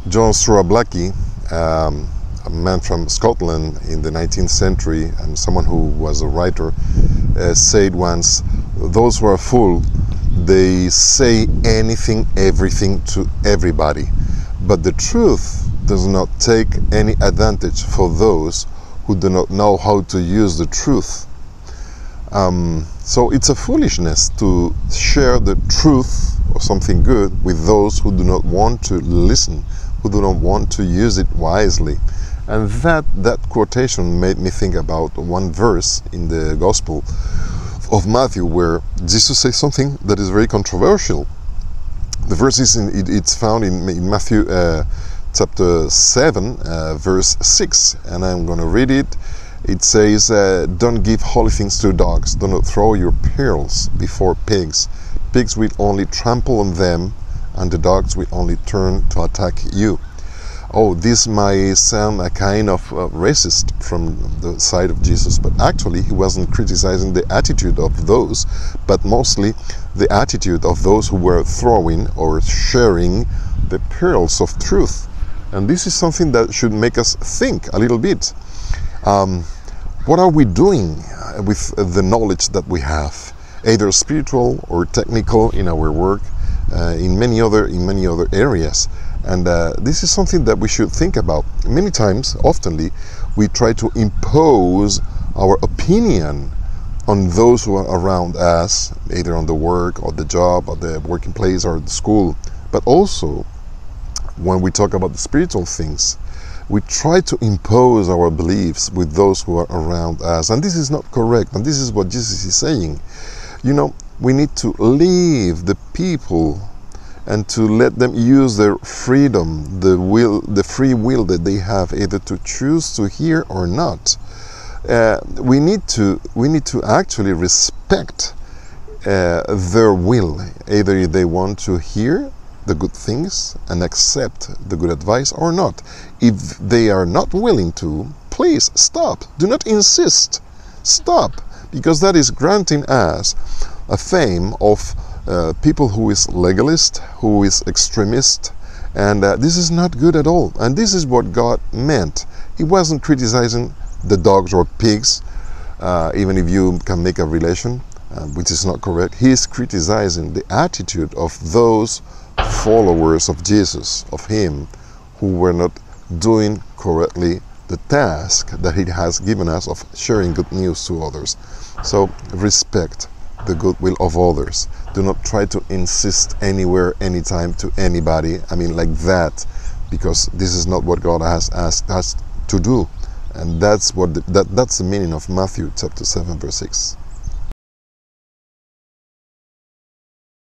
Stuart Blackie, a man from Scotland in the 19th century and someone who was a writer, said once, "Those who are full, they say anything, everything to everybody, but the truth does not take any advantage for those who do not know how to use the truth." So it's a foolishness to share the truth or something good with those who do not want to listen, who do not want to use it wisely. And that quotation made me think about one verse in the Gospel of Matthew where Jesus says something that is very controversial. The verse it's found in Matthew chapter 7, verse 6, and I'm going to read it. It says, "Don't give holy things to dogs. Do not throw your pearls before pigs. Pigs will only trample on them, and the dogs will only turn to attack you." Oh, this might sound a kind of racist from the side of Jesus, but actually he wasn't criticizing the attitude of those, but mostly the attitude of those who were throwing or sharing the pearls of truth. And this is something that should make us think a little bit. What are we doing with the knowledge that we have, either spiritual or technical in our work, in many other areas? And this is something that we should think about. Many times, oftenly, we try to impose our opinion on those who are around us, either on the work or the job or the working place or the school. But also, when we talk about the spiritual things, we try to impose our beliefs with those who are around us. And this is not correct. And this is what Jesus is saying. You know, we need to leave the people and to let them use their freedom, the free will that they have, either to choose to hear or not. We need to actually respect their will, either if they want to hear the good things and accept the good advice or not. If they are not willing to, please stop. Do not insist. Stop, because that is granting us a fame of people who is legalist, who is extremist, and this is not good at all. And this is what God meant. He wasn't criticizing the dogs or pigs, even if you can make a relation, which is not correct. He is criticizing the attitude of those followers of Jesus, of him, who were not doing correctly the task that he has given us of sharing good news to others. So respect the goodwill of others. Do not try to insist anywhere, anytime to anybody. I mean, like that, because this is not what God has asked us to do. And that's the meaning of Matthew chapter 7, verse 6.